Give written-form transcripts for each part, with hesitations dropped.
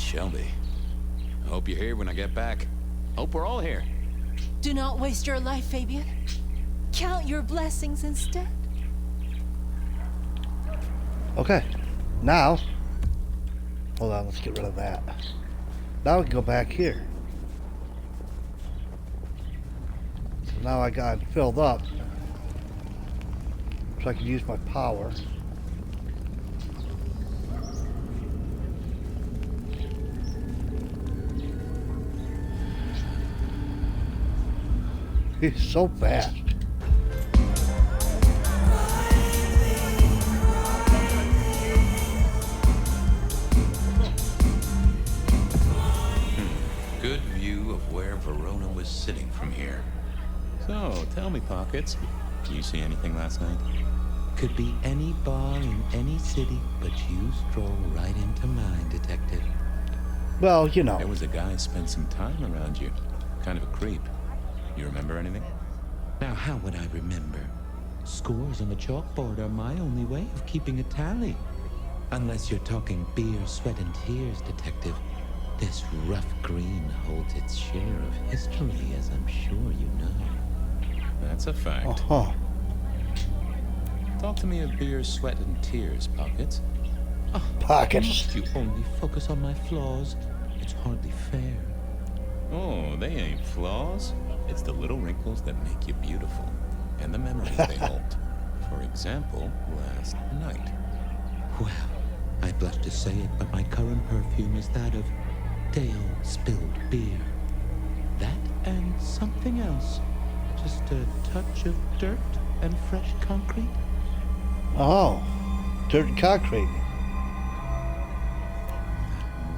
Shelby. I hope you're here when I get back. Hope we're all here. Do not waste your life, Fabian. Count your blessings instead. Okay. Now. Hold on, let's get rid of that. Now we can go back here. So now I got it filled up. So I can use my power. He's so fast. Good view of where Verona was sitting from here. So, tell me, Pockets, did you see anything last night? Could be any bar in any city, but you stroll right into mine, Detective. Well, you know. There was a guy spent some time around you. Kind of a creep. You remember anything? Now, how would I remember? Scores on the chalkboard are my only way of keeping a tally. Unless you're talking beer, sweat, and tears, Detective. This rough green holds its share of history, as I'm sure you know. That's a fact. Uh-huh. Talk to me of beer, sweat, and tears, Pockets. Oh, Pockets. Must you only focus on my flaws? It's hardly fair. Oh, they ain't flaws. It's the little wrinkles that make you beautiful, and the memories they hold. For example, last night. Well, I blush to say it, but my current perfume is that of stale, spilled beer. That and something else. Just a touch of dirt and fresh concrete. Oh, dirt and concrete.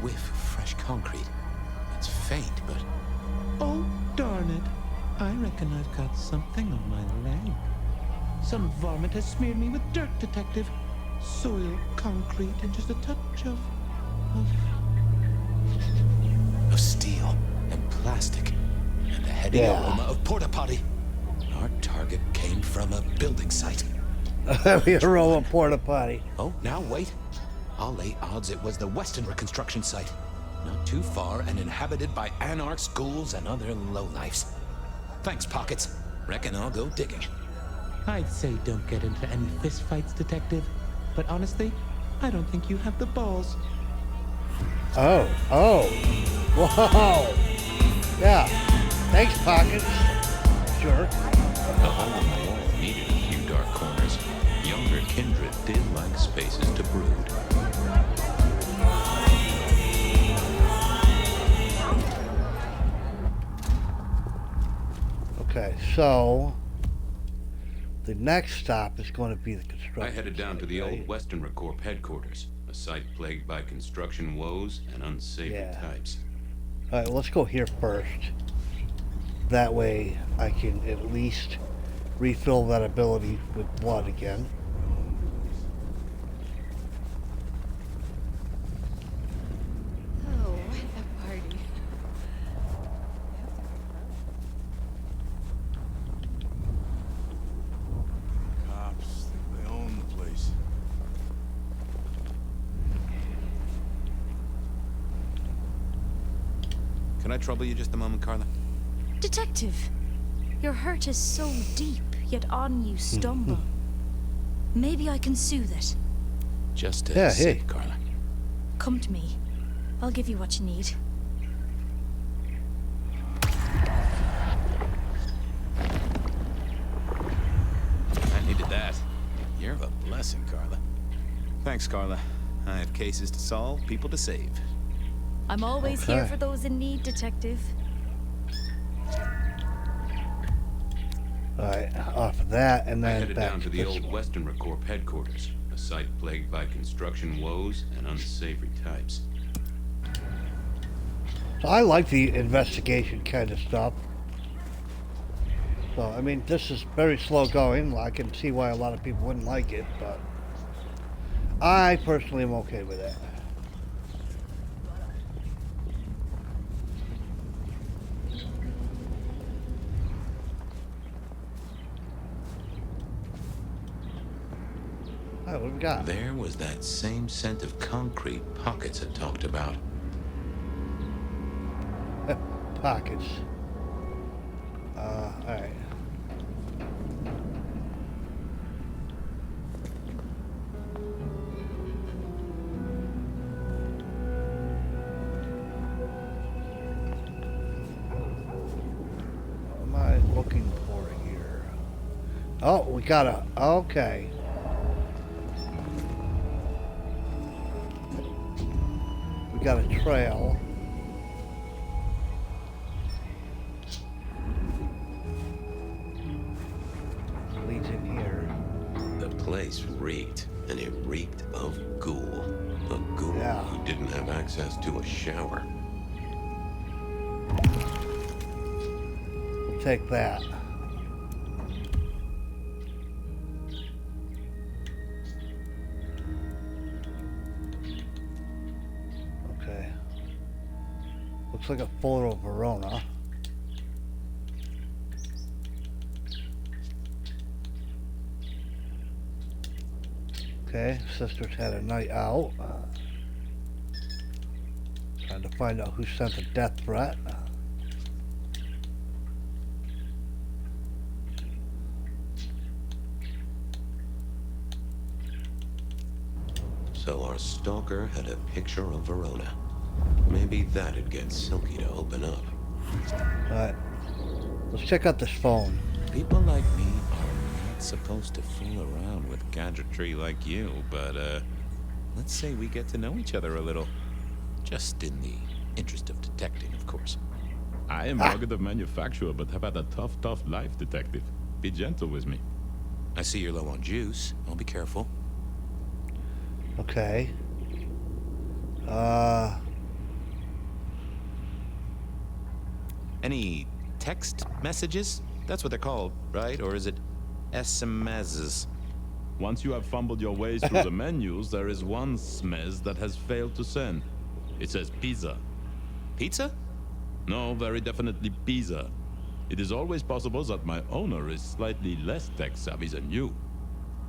Whiff of fresh concrete. It's faint, but... Oh, darn it. I reckon I've got something on my leg. Some varmint has smeared me with dirt, Detective. Soil, concrete, and just a touch of steel and plastic and the heady aroma of porta potty. Our target came from a building site. Heavy aroma porta potty. Oh, now wait. I'll lay odds it was the Weston reconstruction site. Not too far and inhabited by anarchs, ghouls, and other lowlifes. Thanks, Pockets. Reckon I'll go digging. I'd say don't get into any fistfights, Detective. But honestly, I don't think you have the balls. Oh. Whoa. Yeah. Thanks, Pockets. Sure. The hole in the wall needed a few dark corners. Younger kindred did like spaces to brood. Okay, so the next stop is going to be the construction. I headed down to the old Western Corp headquarters, a site plagued by construction woes and unsavory types. All right, well, let's go here first. That way I can at least refill that ability with blood again. Oh, what a party. Cops think they own the place. Can I trouble you just a moment, Carla? Detective, your hurt is so deep, yet on you stumble. Maybe I can soothe it. Just a sip, Carla. Come to me. I'll give you what you need. I needed that. You're a blessing, Carla. Thanks, Carla. I have cases to solve, people to save. I'm always here for those in need, Detective. Alright, off of that, and then I headed back down to the old one. Western Corp headquarters, a site plagued by construction woes and unsavory types. So I like the investigation kind of stuff. So, I mean, this is very slow going. I can see why a lot of people wouldn't like it, but I personally am okay with it. Alright, what do we got? There was that same scent of concrete Pockets had talked about. pockets. Alright. What am I looking for here? Oh, we got a... Okay. We got a trail. Leads in here. The place reeked, and it reeked of ghoul. A ghoul Yeah. who didn't have access to a shower. We'll take that. Okay. Looks like a photo of Verona. Okay, sisters had a night out. Trying to find out who sent the death threat. So our stalker had a picture of Verona. Maybe that'd get Silky to open up. Alright. Let's check out this phone. People like me are not supposed to fool around with gadgetry like you, but, let's say we get to know each other a little. Just in the interest of detecting, of course. I am rugged of manufacturer, but have had a tough life, detective. Be gentle with me. I see you're low on juice. I'll be careful. Okay. Any text messages? That's what they're called, right? Or is it SMSs? Once you have fumbled your way through the menus, there is one smez that has failed to send. It says pizza. Pizza? No, very definitely pizza. It is always possible that my owner is slightly less tech savvy than you.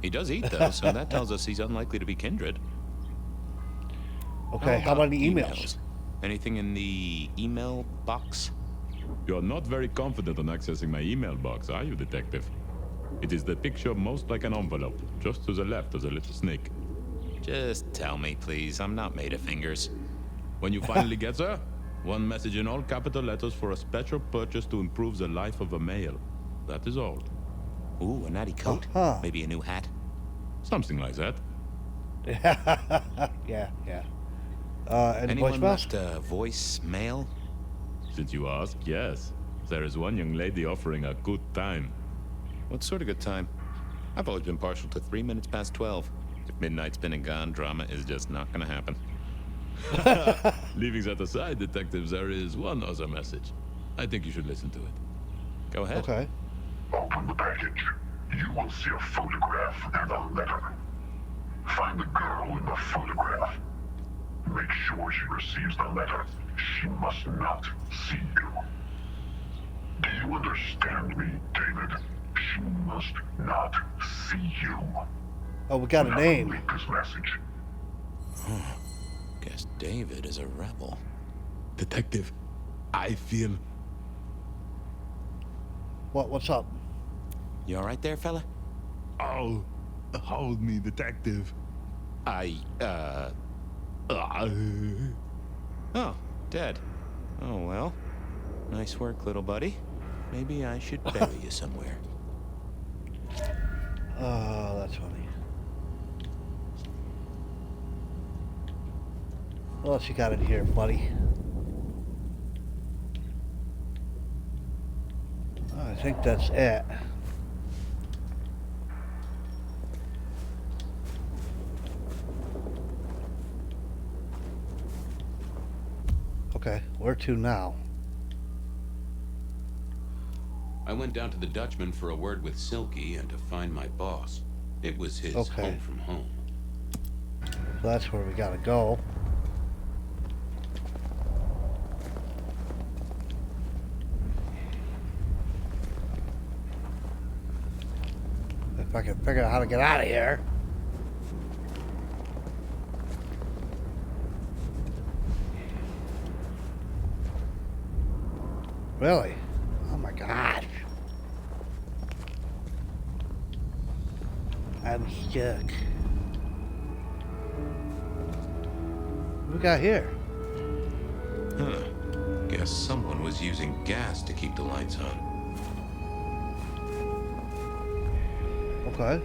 He does eat, though, so that tells us he's unlikely to be kindred. Okay, how about the emails? Anything in the email box? You're not very confident on accessing my email box, are you, detective? It is the picture most like an envelope, just to the left of the little snake. Just tell me, please. I'm not made of fingers. When you finally get there, one message in all capital letters for a special purchase to improve the life of a male. That is all. Ooh, a natty coat? Uh-huh. Maybe a new hat? Something like that. Yeah. Any Anyone voicemails? left a voicemail? Since you ask, yes. There is one young lady offering a good time. What sort of good time? I've always been partial to 3 minutes past 12. If midnight's been and gone, drama is just not gonna happen. Leaving that aside, detectives, there is one other message. I think you should listen to it. Go ahead. Okay. Open the package. You will see a photograph and a letter. Find the girl in the photograph. Make sure she receives the letter. She must not see you. Do you understand me, David? She must not see you. Oh, we got a Never name. leak this message. Guess David is a rebel. Detective, I feel... What's up? You alright there, fella? Oh, hold me, detective. Oh, dead. Oh, well. Nice work, little buddy. Maybe I should bury you somewhere. Oh, that's funny. What else you got in here, buddy? I think that's it. Okay, where to now? I went down to the Dutchman for a word with Silky and to find my boss. It was his Okay. home from home. So that's where we gotta go. If I can figure out how to get out of here. Really? Oh my gosh. I'm stuck. What we got here? Huh. Guess someone was using gas to keep the lights on. Okay.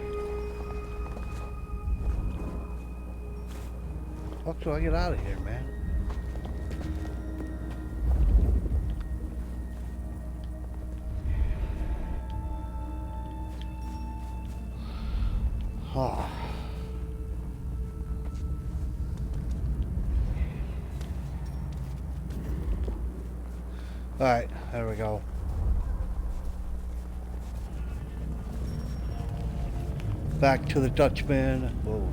How do I get out of here, man? Oh. Alright, there we go. Back to the Dutchman. Whoa.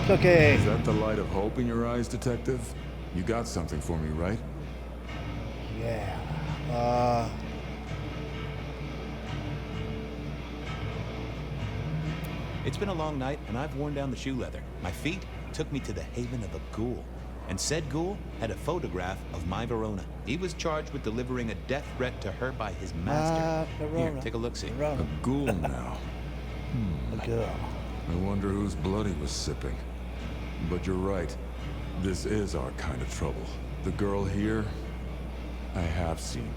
Okay. Is that the light of hope in your eyes, Detective? You got something for me, right? Yeah. It's been a long night, and I've worn down the shoe leather. My feet took me to the haven of a ghoul. And said ghoul had a photograph of my Verona. He was charged with delivering a death threat to her by his master. Here, take a look-see. A ghoul now. A girl. I wonder whose blood he was sipping. But you're right. This is our kind of trouble. The girl here, I have seen.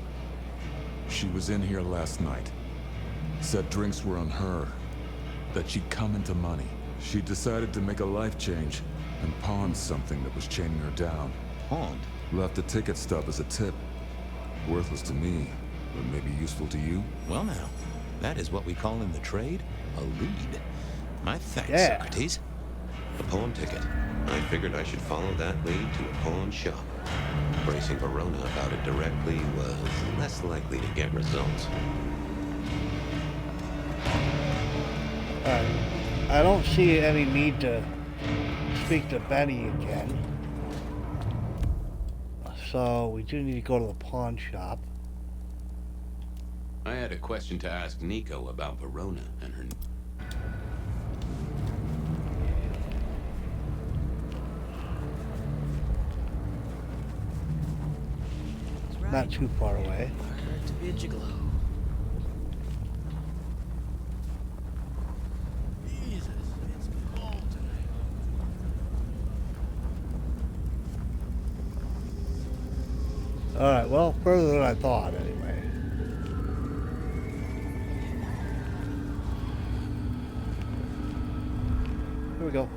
She was in here last night. Said drinks were on her. That she'd come into money. She decided to make a life change and pawned something that was chaining her down. Pawned? Left a ticket stub as a tip. Worthless to me, but maybe useful to you. Well now, that is what we call in the trade a lead. My thanks, Yeah. Socrates. A pawn ticket. I figured I should follow that lead to a pawn shop. Bracing Verona about it directly was less likely to get results. Alright. I don't see any need to speak to Benny again. So we do need to go to the pawn shop. I had a question to ask Nico about Verona and her... Not too far away. To be a gigolo. Jesus, it's cold tonight. Alright, well, further than I thought, anyway. Here we go.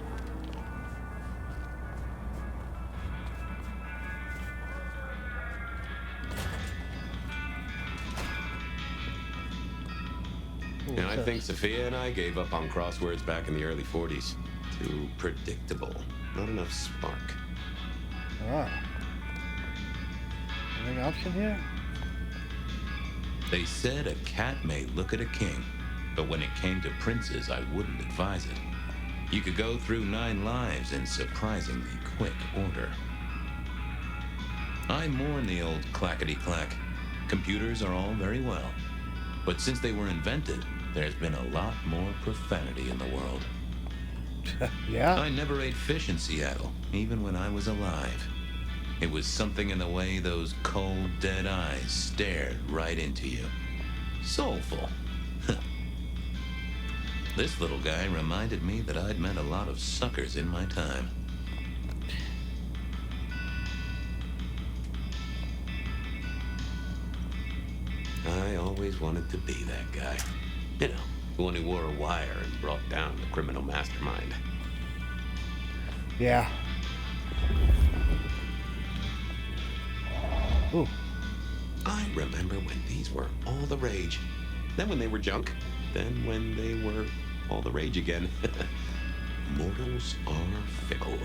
And I think Sophia and I gave up on crosswords back in the early 40s. Too predictable. Not enough spark. Ah. Anything else in here? They said a cat may look at a king, but when it came to princes, I wouldn't advise it. You could go through 9 lives in surprisingly quick order. I mourn the old clackety-clack. Computers are all very well, but since they were invented, there's been a lot more profanity in the world. Yeah? I never ate fish in Seattle, even when I was alive. It was something in the way those cold, dead eyes stared right into you. Soulful. This little guy reminded me that I'd met a lot of suckers in my time. I always wanted to be that guy. You know, the one who wore a wire and brought down the criminal mastermind. Yeah. Ooh. I remember when these were all the rage. Then when they were junk. Then when they were all the rage again. Mortals are fickle.